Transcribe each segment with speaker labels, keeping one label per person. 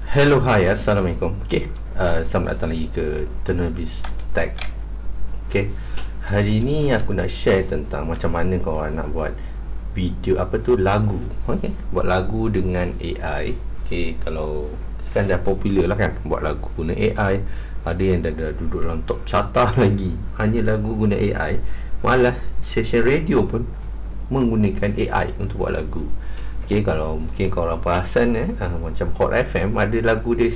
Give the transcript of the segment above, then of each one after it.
Speaker 1: Hello, hi, Assalamualaikum. Selamat datang lagi ke Tenebis Tech. Hari ni aku nak share tentang macam mana korang nak buat video, lagu. Buat lagu dengan AI. Kalau sekarang dah popular lah kan, buat lagu guna AI. Ada yang dah duduk dalam top carta lagi, hanya lagu guna AI. Malah session radio pun menggunakan AI untuk buat lagu. Kalau mungkin korang perasan macam Hot FM ada lagu dia,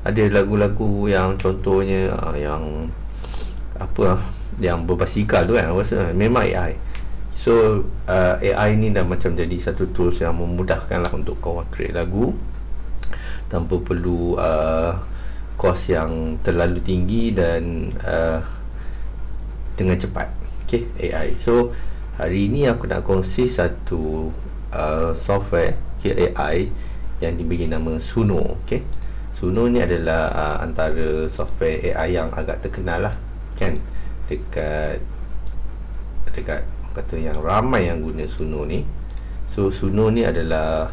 Speaker 1: ada lagu-lagu yang contohnya yang yang berbasikal tu kan, memang AI. So AI ni dah macam jadi satu tools yang memudahkan lah untuk korang create lagu tanpa perlu kos yang terlalu tinggi dan dengan cepat. AI. So hari ni aku nak kongsi satu software AI yang diberi nama Suno. Suno ni adalah antara software AI yang agak terkenal lah kan, dekat kata yang ramai yang guna Suno ni. So Suno ni adalah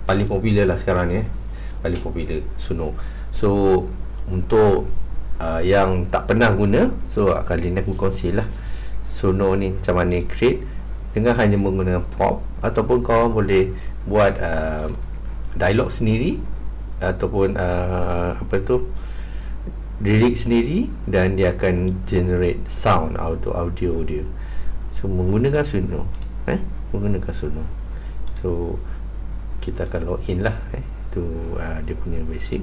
Speaker 1: paling popular lah sekarang ni, paling popular Suno. So untuk yang tak pernah guna, so kali ni aku kongsi lah Suno ni macam mana create dengan hanya menggunakan prompt, ataupun korang boleh buat dialog sendiri ataupun lirik sendiri, dan dia akan generate sound audio dia. So menggunakan Suno, menggunakan Suno. So kita akan login lah, itu dia punya basic.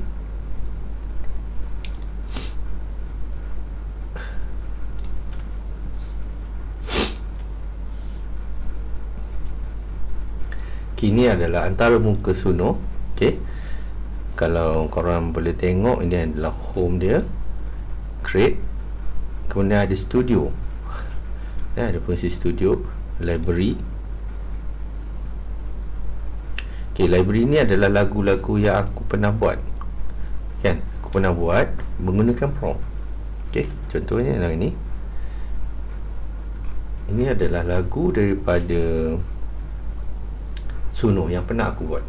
Speaker 1: Ini adalah antara muka Suno. Kalau korang boleh tengok, ini adalah home dia, create, kemudian ada studio, ada fungsi studio, library. Library ni adalah lagu-lagu yang aku pernah buat kan, aku pernah buat menggunakan prompt. Contohnya yang ini adalah lagu daripada Suno yang pernah aku buat.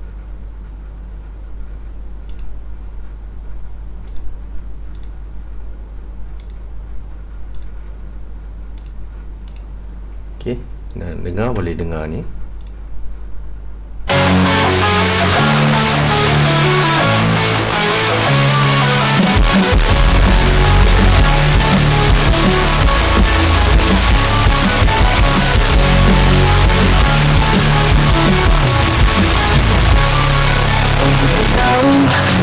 Speaker 1: Nak dengar, boleh dengar ni.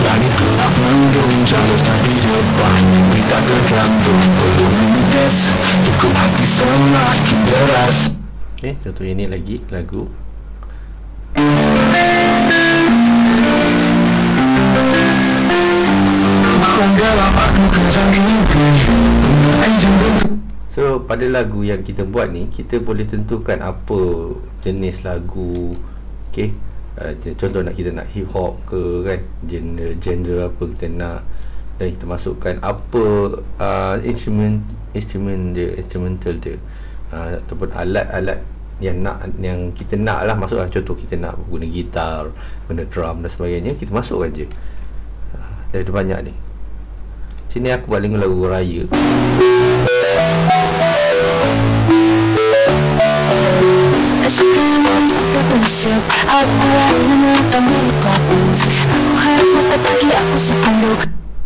Speaker 2: Langit gelap mendung, jalur tadi depan kita tergantung, perlu menetes, hukum hati semakin deras.
Speaker 1: Contoh ini lagi lagu. So pada lagu yang kita buat ni, kita boleh tentukan apa jenis lagu. Contoh kita nak hip hop ke kan, genre apa kita nak, dan kita masukkan apa instrumental dia, ataupun alat-alat yang kita nak lah masukkan. Contoh kita nak guna gitar, guna drum dan sebagainya, kita masukkan je. Ada banyak ni. Sini aku buat lagu raya.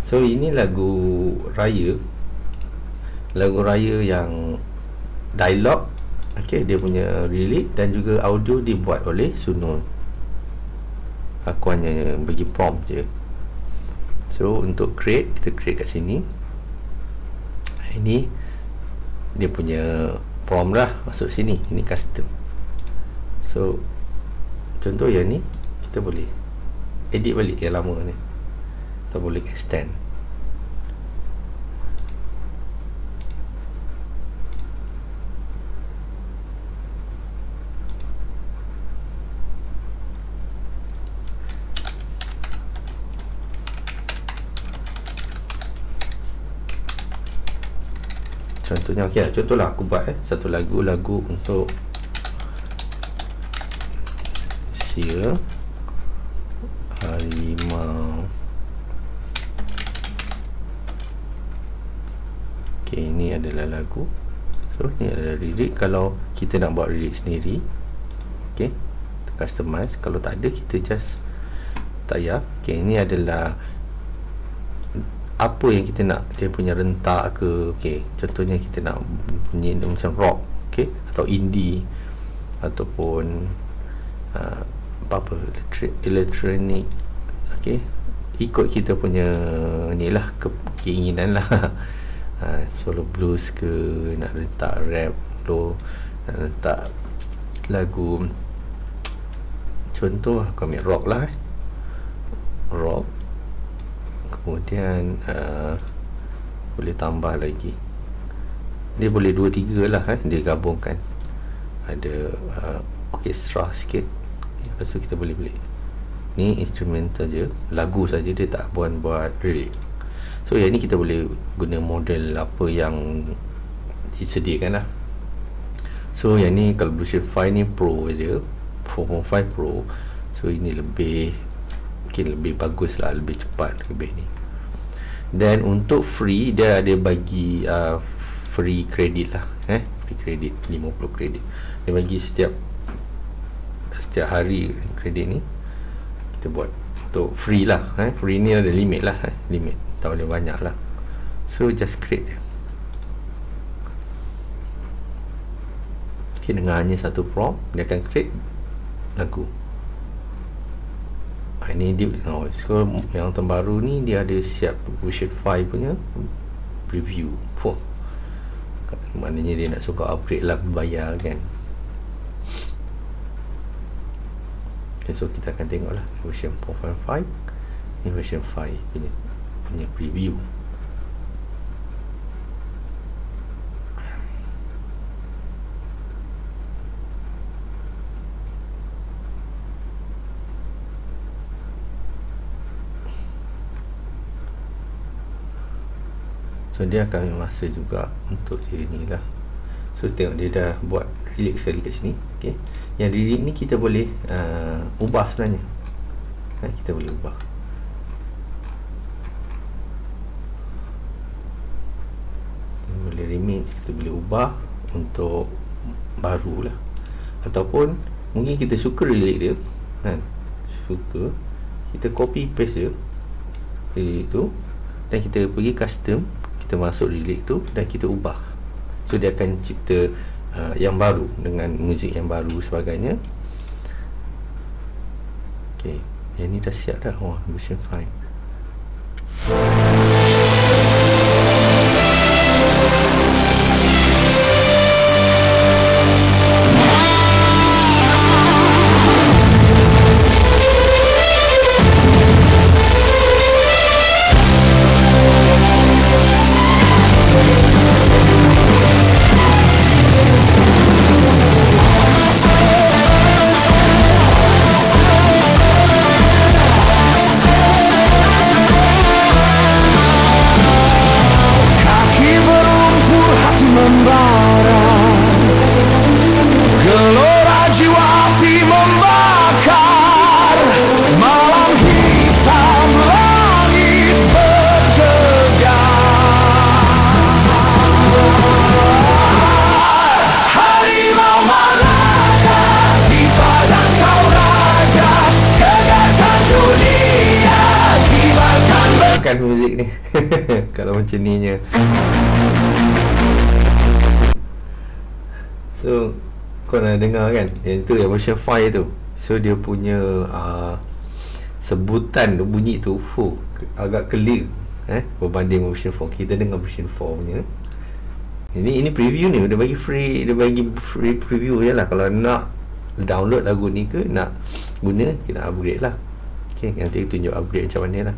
Speaker 1: So ini lagu raya, yang dialog. Dia punya lirik dan juga audio dibuat oleh Suno. Aku hanya bagi prompt je. So untuk create, kita create kat sini. Ini dia punya prompt lah, masuk sini. Ini custom. So contoh yang ni kita boleh edit balik yang lama ni, kita boleh extend. Contohnya contohlah aku buat satu lagu untuk Sia harimau Okay, ini adalah lagu. So ni adalah lirik. Kalau kita nak buat lirik sendiri, okay, customize. Kalau tak ada, kita just tak payah. Okay, ini adalah apa yang kita nak, dia punya rentak ke. Okay, contohnya kita nak bunyi macam rock, okay, atau indie, ataupun apa-apa elektronik. Okay, ikut kita punya ni lah, keinginan lah. Solo blues ke, nak letak rap lo, nak letak lagu contoh komik rock lah, rock. Kemudian boleh tambah lagi, dia boleh 2-3 lah, dia gabungkan, ada orkestra sikit. Lepas tu kita boleh ni instrumental je, lagu saja, dia tak buat lirik. So yang ni kita boleh guna model apa yang disediakan lah. So yang ni kalau Bluesion 5 ni Pro je, 4.5 Pro. So ini mungkin lebih bagus lah, lebih cepat, lebih ni. Dan untuk free, dia ada bagi free credit lah, free credit 50 credit. Dia bagi setiap hari credit ni kita buat untuk free lah. Free ni ada limit lah, limit tak boleh banyak lah. So just create je. Okay, dengan hanya satu prompt dia akan create lagu. Ini dia. So yang terbaru ni dia ada siap version 5 punya preview. Maknanya dia nak suka upgrade lah, bayar kan. Okay, so kita akan tengok lah version 4.5. Ni version 5 punya preview. So dia akan masa juga untuk dia ni lah. So tengok dia dah buat lirik sekali kat sini. Okay, yang lirik ni kita boleh ubah sebenarnya. Kita boleh ubah. Kita boleh remix, kita boleh ubah untuk baru lah. Ataupun mungkin kita suka lirik dia, suka, kita copy paste dia lirik tu, dan kita pergi custom, kita masuk lirik tu dan kita ubah. So dia akan cipta yang baru dengan muzik yang baru sebagainya. Okay, yang ni dah siap dah. Version 5. Muzik ni kalau macam ni je. So kau nak dengar kan, yang tu yang version 5 tu. So dia punya sebutan bunyi tu agak clear berbanding version 4. Kita dengar version 4 punya. Ini preview ni, dia bagi free preview je lah. Kalau nak download lagu ni ke, nak guna, kita upgrade lah. Okay, nanti tunjuk upgrade macam mana lah.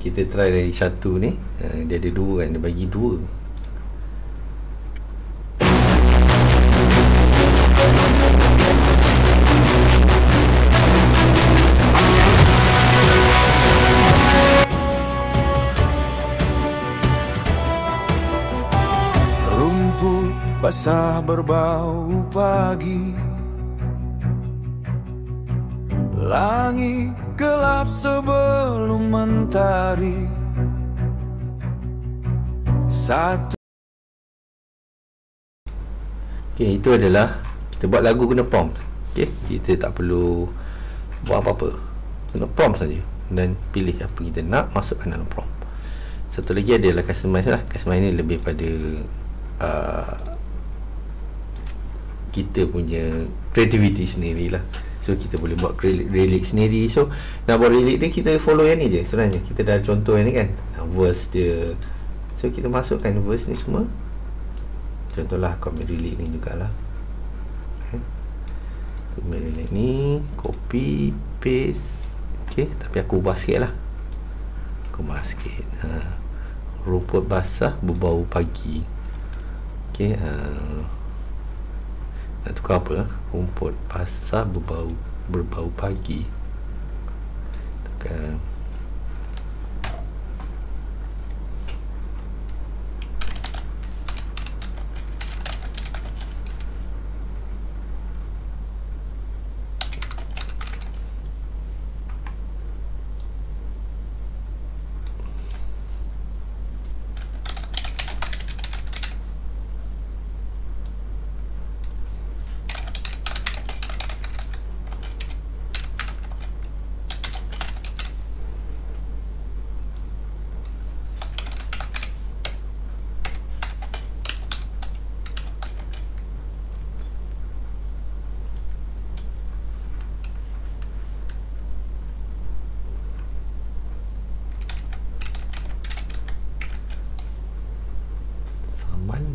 Speaker 1: kita try dari satu ni. Dia ada dua kan, dia bagi dua.
Speaker 2: Rumput basah berbau pagi, langit gelap sebelum mentari. Satu.
Speaker 1: Okay, itu adalah kita buat lagu guna prompt. Okay, kita tak perlu buat apa-apa, guna prompt saja dan pilih apa kita nak masukkan dalam prompt. Satu lagi adalah customize lah. Customize ni lebih pada kita punya creativity sendiri lah. So kita boleh buat relic sendiri. So nak buat relic dia, kita follow yang ni je sebenarnya. Kita dah contoh yang ni kan, verse dia. So kita masukkan verse ni semua. Contohlah aku ambil relic ni jugalah. Aku ambil relic ni, copy, paste. Okay, tapi aku ubah sikit lah. Aku ubah sikit. Rumput basah berbau pagi. Okay, nak tukar apa? Rumput basah berbau pagi. Tukar.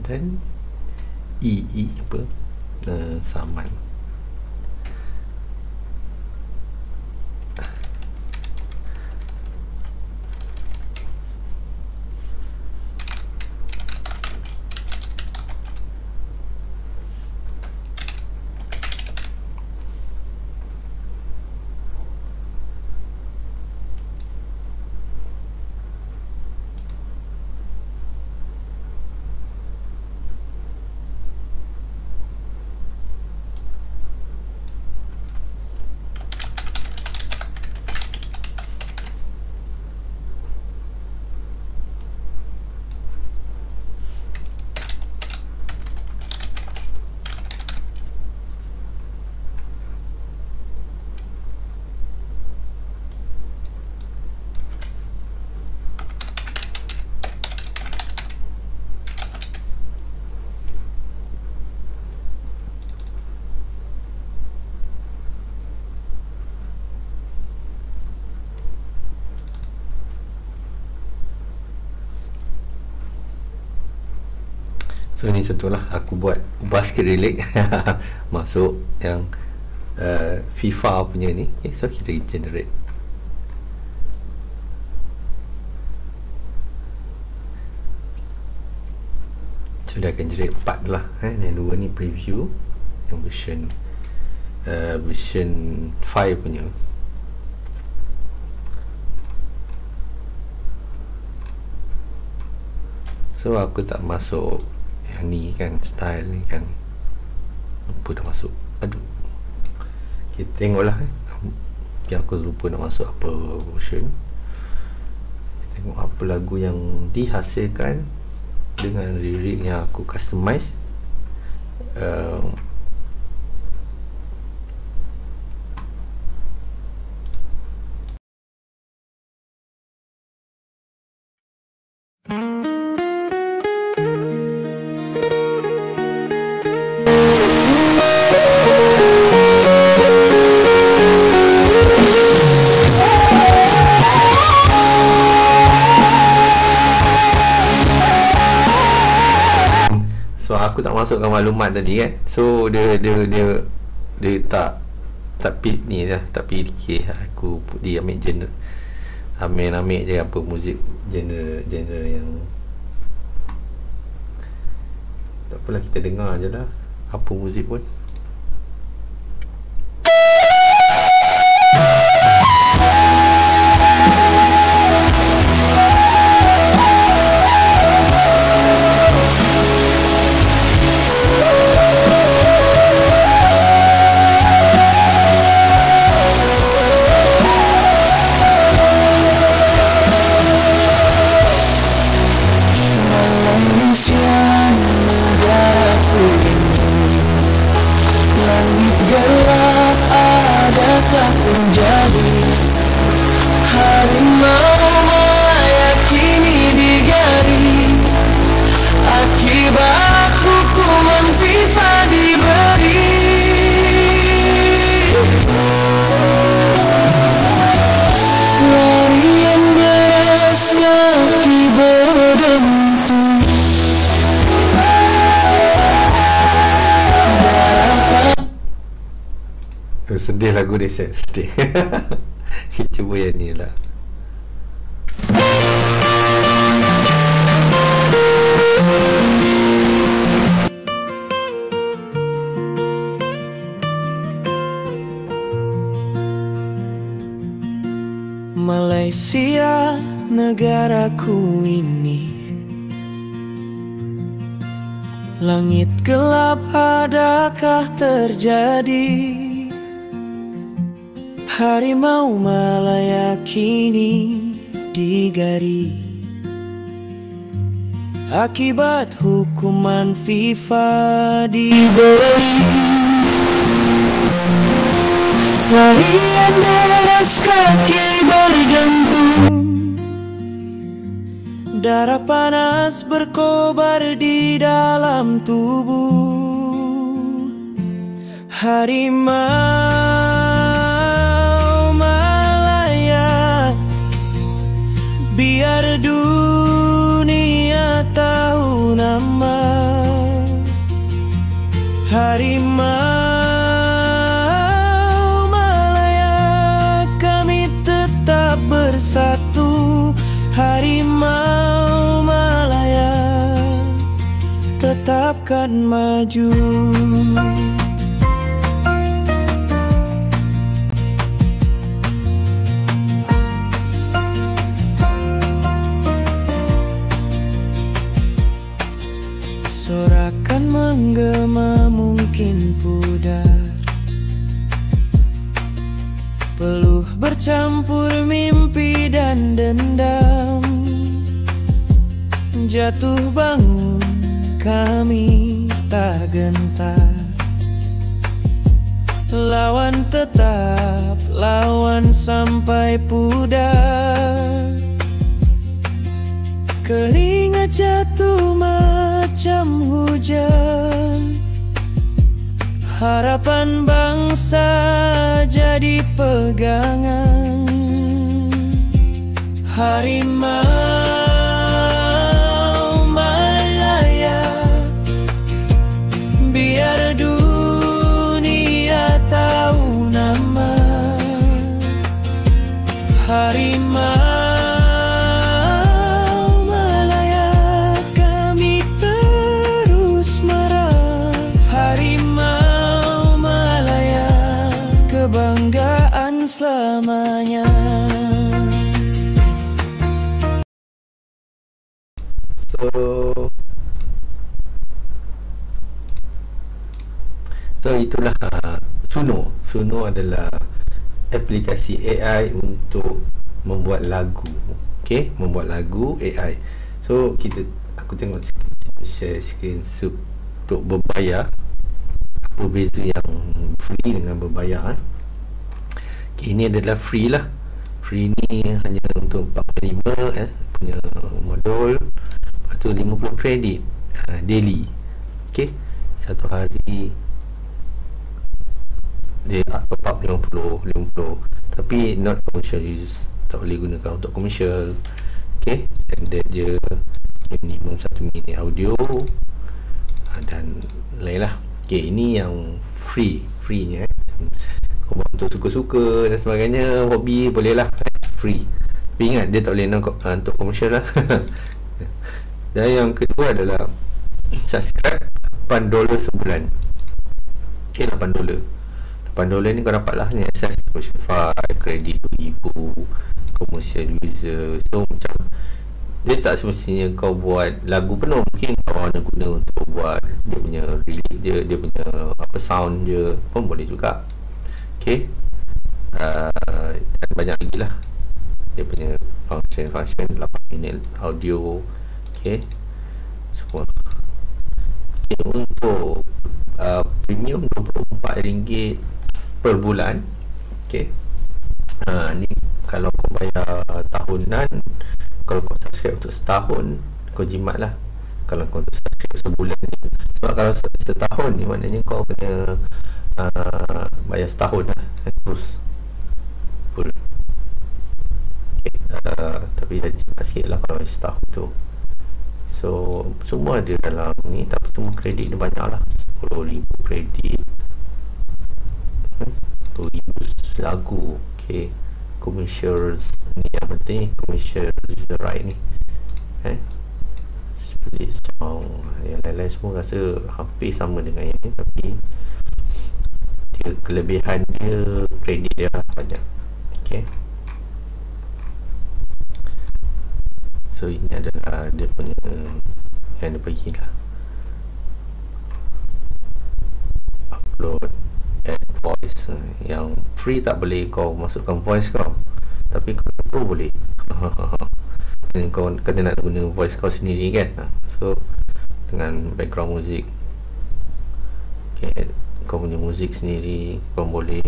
Speaker 1: Dan apa? Saman. So ni contohlah aku buat basket relic masuk yang FIFA punya ni. Okay, so kita generate. Sudah akan generate 4 lah. Yang dua ni preview, yang version 5 punya. So aku tak masuk yang ni kan, style ni kan, lupa dah masuk. Aduh, kita tengoklah aku lupa nak masuk apa version. Tengok apa lagu yang dihasilkan dengan lirik yang aku customize. So aku tak masukkan maklumat tadi kan. So dia tak pick ni lah, tak pilih. Aku dia ambil ambil je apa muzik genre yang tak apalah, kita dengar je lah apa muzik pun. Sedih lagu dia, sedih. Cuba yang ni lah.
Speaker 3: Malaysia, negaraku ini, langit gelap adakah terjadi? Harimau Malaya kini digari akibat hukuman FIFA diberi. Larian deras kaki berdentum, darah panas berkobar di dalam tubuh. Harimau Malaya, biar dunia tahu nama. Harimau Malaya, kami tetap bersatu. Harimau Malaya, tetapkan maju. Sorakan menggema mungkin pudar, peluh bercampur mimpi dan dendam. Jatuh bangun kami tak gentar, lawan tetap lawan sampai pudar. Keringat jatuh macam hujan, harapan bangsa jadi pegangan. Harimau Malaya, biar dunia tahu nama. Harimau selamanya.
Speaker 1: So itulah Suno. Suno adalah aplikasi AI untuk membuat lagu. Okay, membuat lagu AI. So aku tengok share screen untuk berbayar. Apa beza yang free dengan berbayar? Okay, ini adalah free lah. Free ni hanya untuk 45 punya modul. Lepas tu 50 kredit daily. Okay, satu hari dia top up 50. Tapi not commercial use, tak boleh gunakan untuk commercial. Okay, standard je, minimum 1 minit audio dan lain lah. Okay, ini yang free-nya. Kau buat untuk suka-suka dan sebagainya, hobi boleh lah, free. Tapi ingat dia tak boleh untuk komersial lah. Dan yang kedua adalah subscribe $8 sebulan. Okay, $8 ni kau dapat lah ni access Spotify, kredit ibu, commercial user. So macam dia tak semestinya kau buat lagu penuh, mungkin kau nak guna untuk buat dia punya release dia punya sound je pun boleh juga. Okay, dan banyak lagi lah dia punya function 8 minit audio. Okay, semua. Okay, untuk premium RM24 per bulan. Okay, ni kalau kau bayar tahunan. Kalau kau subscribe untuk setahun, kau jimat lah. Kalau kau untuk subscribe sebulan ni, sebab kalau setahun ni maknanya kau kena bayar setahun lah, terus full. Okay. Tapi dah jimat sikit lah kalau setahun tu. So semua ada dalam ni, tapi semua kredit dia banyak lah. 10,000 kredit, 10,000 lagu. Okay, commercials ni yang penting, commercial user right ni, split song. Yang lain-lain semua rasa hampir sama dengan yang ni, tapi dia kelebihan dia kredit dia banyak. Okay, so ini adalah dia punya yang dia bagi lah. Upload, add voice. Yang free tak boleh kau masukkan voice kau, tapi kalau pro boleh. Kau kata nak guna voice kau sendiri kan. So dengan background music, okay, kau punya muzik sendiri kau boleh.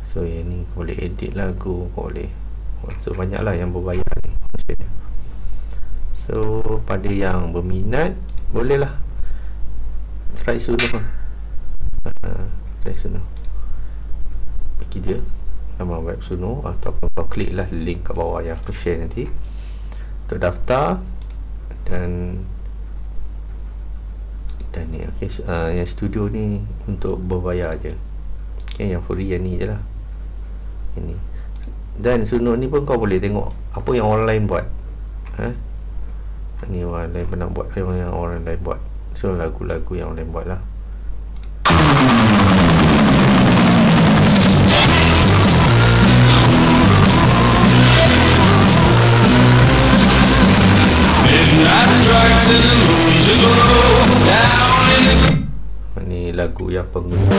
Speaker 1: So yang ni kau boleh edit lagu, kau boleh. So banyak lah yang berbayar ni. So pada yang berminat, boleh lah try Suno. Try Suno, bagi dia nama web Suno, ataupun kau klik lah link kat bawah yang aku share nanti untuk daftar. Dan ni okay, yang studio ni untuk berbayar je. Okay, yang free yang ni je lah, ini. Dan Suno ni pun kau boleh tengok apa yang orang lain buat. Ni orang lain pernah buat, yang orang lain buat. So lagu-lagu yang orang lain buat lah. Ni lagu yang pengguna.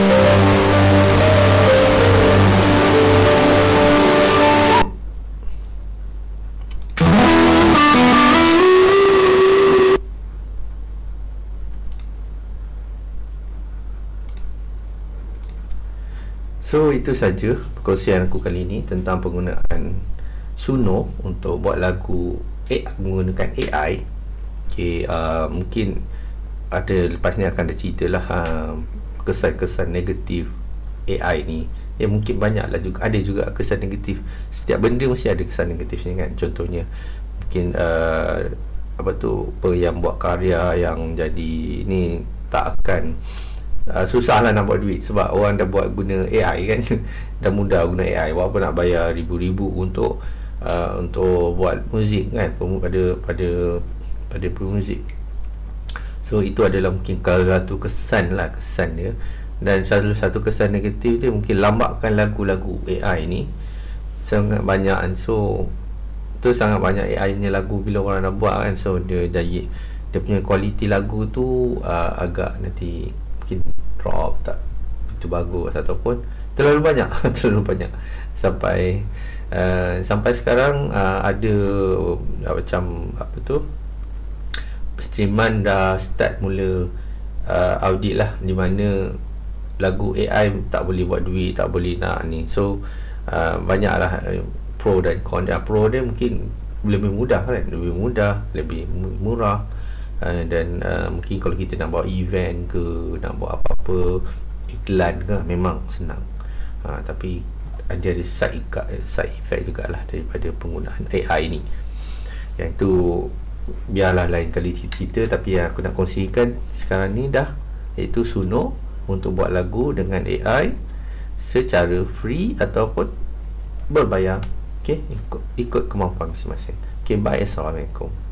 Speaker 1: So itu saja perkongsian aku kali ini tentang penggunaan Suno untuk buat lagu menggunakan AI. Okay, mungkin ada lepas ni akan ada cerita lah kesan-kesan negatif AI ni. Mungkin banyak lah juga, ada juga kesan negatif. Setiap benda mesti ada kesan negatifnya kan. Contohnya mungkin yang buat karya yang jadi ni tak akan susah lah nak buat duit, sebab orang dah buat guna AI kan. Dah mudah guna AI, walaupun nak bayar ribu-ribu untuk buat muzik kan, pada muzik. So itu adalah mungkin satu kesan dia. Dan satu kesan negatif dia mungkin lambatkan lagu-lagu AI ni sangat banyak. So tu sangat banyak AI punya lagu bila orang nak buat kan. So dia punya kualiti lagu tu agak nanti mungkin drop, tak itu bagus, ataupun terlalu banyak sampai sekarang ada macam streaman dah start mula audit lah, di mana lagu AI tak boleh buat duit, tak boleh nak ni. So banyaklah pro dan con. Pro dia mungkin lebih mudah kan, lebih mudah, lebih murah. Dan mungkin kalau kita nak buat event ke, nak buat apa-apa iklan ke, memang senang. Tapi ada side effect jugalah daripada penggunaan AI ni. Yang tu biarlah lain kali cerita. Tapi yang aku nak kongsikan sekarang ni dah, iaitu Suno untuk buat lagu dengan AI secara free ataupun berbayar. Okey, ikut kemampuan masing-masing. Okey, bye. Assalamualaikum.